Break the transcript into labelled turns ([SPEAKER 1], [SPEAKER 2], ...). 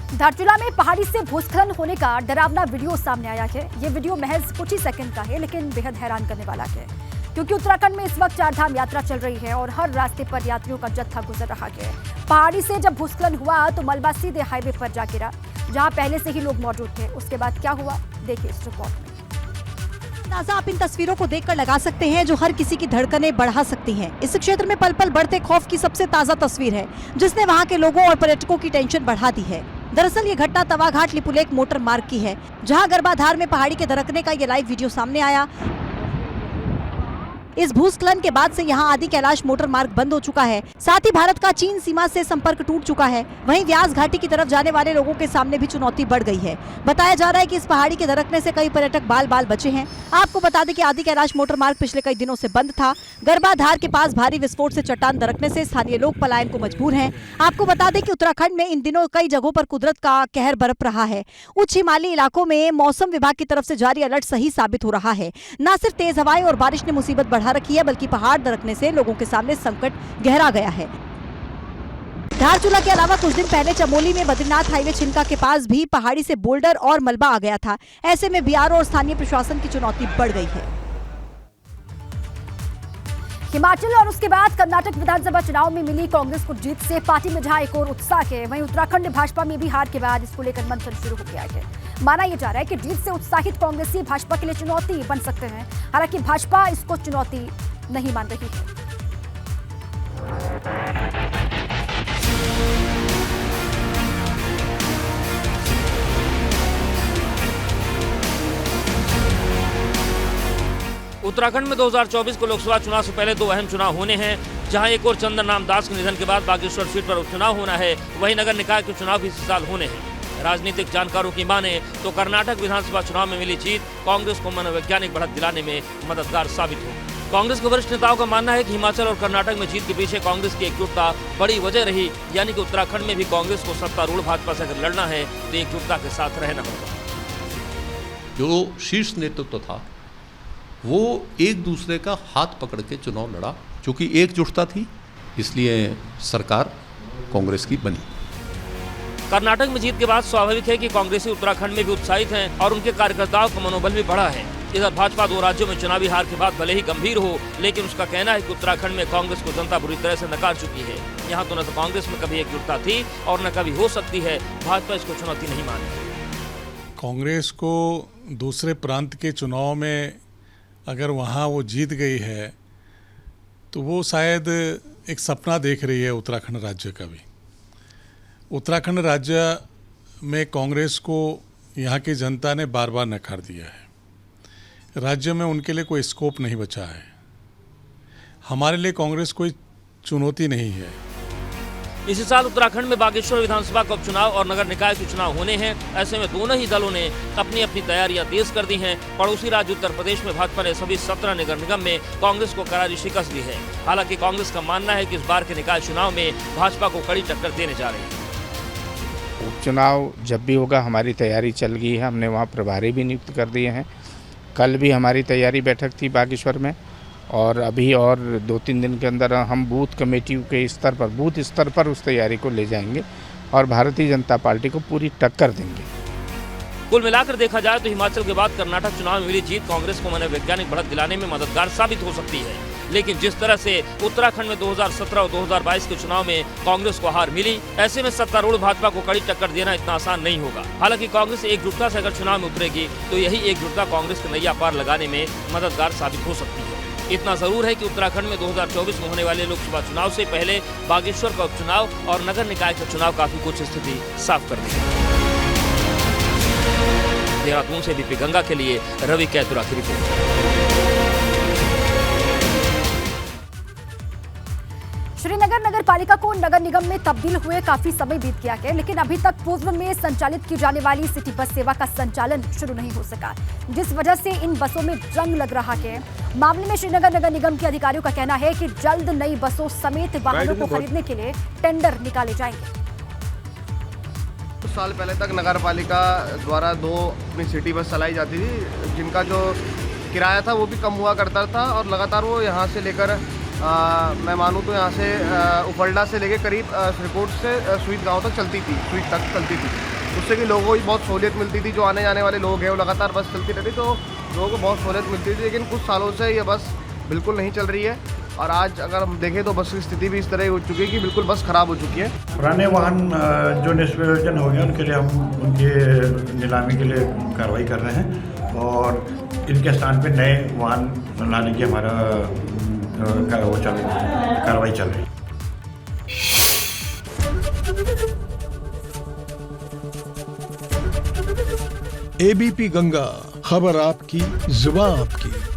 [SPEAKER 1] धारचूला में पहाड़ी से भूस्खलन होने का डरावना वीडियो सामने आया है। ये वीडियो महज कुछ ही सेकंड का है, लेकिन बेहद हैरान करने वाला है, क्योंकि उत्तराखंड में इस वक्त चारधाम यात्रा चल रही है और हर रास्ते पर यात्रियों का जत्था गुजर रहा है। पहाड़ी से जब भूस्खलन हुआ तो मलबा सीधे हाईवे पर जा गिरा, जहां पहले से ही लोग मौजूद थे। उसके बाद क्या हुआ, देखिए इस रिपोर्ट में।
[SPEAKER 2] अंदाजा आप इन तस्वीरों को देखकर लगा सकते हैं, जो हर किसी की धड़कनें बढ़ा सकती हैं। इस क्षेत्र में पल पल बढ़ते खौफ की सबसे ताजा तस्वीर है, जिसने वहां के लोगों और पर्यटकों की टेंशन बढ़ा दी है। दरअसल ये घटना तवाघाट लिपुलेख मोटर मार्ग की है, जहां गर्भाधार में पहाड़ी के दरकने का ये लाइव वीडियो सामने आया। इस भूस्खलन के बाद से यहां आदि कैलाश मोटर मार्ग बंद हो चुका है। साथ ही भारत का चीन सीमा से संपर्क टूट चुका है। वहीं व्यास घाटी की तरफ जाने वाले लोगों के सामने भी चुनौती बढ़ गई है। बताया जा रहा है कि इस पहाड़ी के दरकने से कई पर्यटक बाल बाल बचे हैं। आपको बता दें कि आदि कैलाश मोटर मार्ग पिछले कई दिनों से बंद था। गर्भाधार के पास भारी विस्फोट से चट्टान दरकने से स्थानीय लोग पलायन को मजबूर हैं। आपको बता दें कि उत्तराखंड में इन दिनों कई जगहों पर कुदरत का कहर बरप रहा है। उच्च हिमालयी इलाकों में मौसम विभाग की तरफ से जारी अलर्ट सही साबित हो रहा है। न सिर्फ तेज हवाएं और बारिश ने मुसीबत बढ़ा रखी है, बल्कि पहाड़ दरकने से लोगों के सामने संकट गहरा गया है। धारचूला के अलावा कुछ दिन पहले चमोली में बद्रीनाथ हाईवे छिनका के पास भी पहाड़ी से बोल्डर और मलबा आ गया था। ऐसे में बीआरओ और स्थानीय प्रशासन की चुनौती बढ़ गई है।
[SPEAKER 1] हिमाचल और उसके बाद कर्नाटक विधानसभा चुनाव में मिली कांग्रेस को जीत से पार्टी में जहां एक और उत्साह है, वहीं उत्तराखंड भाजपा में भी हार के बाद इसको लेकर मंथन शुरू हो गया है। माना यह जा रहा है कि जीत से उत्साहित कांग्रेसी भाजपा के लिए चुनौती बन सकते हैं। हालांकि भाजपा इसको चुनौती नहीं मान रही है।
[SPEAKER 3] उत्तराखंड में 2024 को लोकसभा चुनाव से पहले दो अहम चुनाव होने हैं, जहां एक और चंदन राम दास के निधन के बाद बागेश्वर सीट पर उपचुनाव होना है, वहीं नगर निकाय के चुनाव भी इसी साल होने हैं। राजनीतिक जानकारों की माने तो कर्नाटक विधानसभा चुनाव में मिली जीत कांग्रेस को मनोवैज्ञानिक बढ़त दिलाने में मददगार साबित हो। कांग्रेस के वरिष्ठ नेताओं का मानना है कि हिमाचल और कर्नाटक में जीत के पीछे कांग्रेस की एकजुटता बड़ी वजह रही, यानी कि उत्तराखंड में भी कांग्रेस को सत्तारूढ़ भाजपा से अगर लड़ना है तो एकजुटता के साथ रहना होगा।
[SPEAKER 4] जो शीर्ष नेतृत्व था वो एक दूसरे का हाथ पकड़ के चुनाव लड़ा, क्योंकि एकजुटता थी, इसलिए सरकार कांग्रेस की बनी।
[SPEAKER 3] कर्नाटक में जीत के बाद स्वाभाविक है कि कांग्रेसी उत्तराखंड में भी उत्साहित हैं और उनके कार्यकर्ताओं का मनोबल भी बढ़ा है। इधर भाजपा दो राज्यों में चुनावी हार के बाद भले ही गंभीर हो, लेकिन उसका कहना है कि उत्तराखंड में कांग्रेस को जनता बुरी तरह से नकार चुकी है। यहाँ तो न तो कांग्रेस में कभी एकजुटता थी और न कभी हो सकती है। भाजपा इसको चुनौती नहीं मानी।
[SPEAKER 5] कांग्रेस को दूसरे प्रांत के चुनाव में अगर वहाँ वो जीत गई है तो वो शायद एक सपना देख रही है उत्तराखंड राज्य का भी। उत्तराखंड राज्य में कांग्रेस को यहाँ की जनता ने बार बार नकार दिया है। राज्य में उनके लिए कोई स्कोप नहीं बचा है। हमारे लिए कांग्रेस कोई चुनौती नहीं है।
[SPEAKER 3] इसी साल उत्तराखंड में बागेश्वर विधानसभा का उपचुनाव और नगर निकाय के चुनाव होने हैं। ऐसे में दोनों ही दलों ने अपनी अपनी तैयारियां तेज कर दी हैं। पड़ोसी राज्य उत्तर प्रदेश में भाजपा ने सभी 17 नगर निगम में कांग्रेस को करारी शिकस्त दी है। हालांकि कांग्रेस का मानना है कि इस बार के निकाय चुनाव में भाजपा को कड़ी टक्कर देने जा रही है।
[SPEAKER 6] उपचुनाव जब भी होगा हमारी तैयारी चल गई है। हमने वहाँ प्रभारी भी नियुक्त कर दिए हैं। कल भी हमारी तैयारी बैठक थी बागेश्वर में, और अभी और 2-3 दिन के अंदर हम बूथ कमेटी के स्तर पर, बूथ स्तर पर उस तैयारी को ले जाएंगे और भारतीय जनता पार्टी को पूरी टक्कर देंगे।
[SPEAKER 3] कुल मिलाकर देखा जाए तो हिमाचल के बाद कर्नाटक चुनाव में मिली जीत कांग्रेस को मनोवैज्ञानिक बढ़त दिलाने में मददगार साबित हो सकती है। लेकिन जिस तरह से उत्तराखंड में 2017 और 2022 के चुनाव में कांग्रेस को हार मिली, ऐसे में सत्तारूढ़ भाजपा को कड़ी टक्कर देना इतना आसान नहीं होगा। हालांकि कांग्रेस एकजुटता से अगर चुनाव में उतरेगी तो यही एकजुटता कांग्रेस के नैया पार लगाने में मददगार साबित हो सकती है। इतना जरूर है कि उत्तराखंड में 2024 में होने वाले लोकसभा चुनाव से पहले बागेश्वर का उपचुनाव और नगर निकाय का चुनाव काफी कुछ स्थिति साफ कर देगा। देहरादून से बीपी गंगा के लिए रवि कैतुरा की रिपोर्ट।
[SPEAKER 1] श्रीनगर नगर पालिका को नगर निगम में तब्दील हुए काफी समय बीत गया है, लेकिन अभी तक पूर्व में संचालित की जाने वाली सिटी बस सेवा का संचालन शुरू नहीं हो सका, जिस वजह से इन बसों में जंग लग रहा है। मामले में श्रीनगर नगर निगम के अधिकारियों का कहना है कि जल्द नई बसों समेत वाहनों को खरीदने के लिए टेंडर निकाले जाएंगे।
[SPEAKER 7] कुछ साल पहले तक नगर पालिका द्वारा 2 अपनी सिटी बस चलाई जाती थी, जिनका जो किराया था वो भी कम हुआ करता था और लगातार वो यहाँ से लेकर मैं मानूँ तो यहाँ से उपरडा से लेके करीब श्रीकोट से सुईत गांव तक चलती थी, सुईत तक चलती थी। उससे कि लोगों को बहुत सहूलियत मिलती थी, जो आने जाने वाले लोग हैं वो लगातार बस चलती रहती, तो लोगों को बहुत सहूलियत मिलती थी। लेकिन कुछ सालों से ये बस बिल्कुल नहीं चल रही है और आज अगर हम देखें तो बस की स्थिति भी इस तरह हो चुकी है कि बिल्कुल बस ख़राब हो चुकी है।
[SPEAKER 8] पुराने वाहन जो निष्प्रयोजन हो गए उनके लिए हम उनके नीलामी के लिए कार्रवाई कर रहे हैं और इनके स्थान पे नए वाहन लाने की हमारा कार्रवाई चल रही है।
[SPEAKER 9] एबीपी गंगा, खबर आपकी, जुबान आपकी।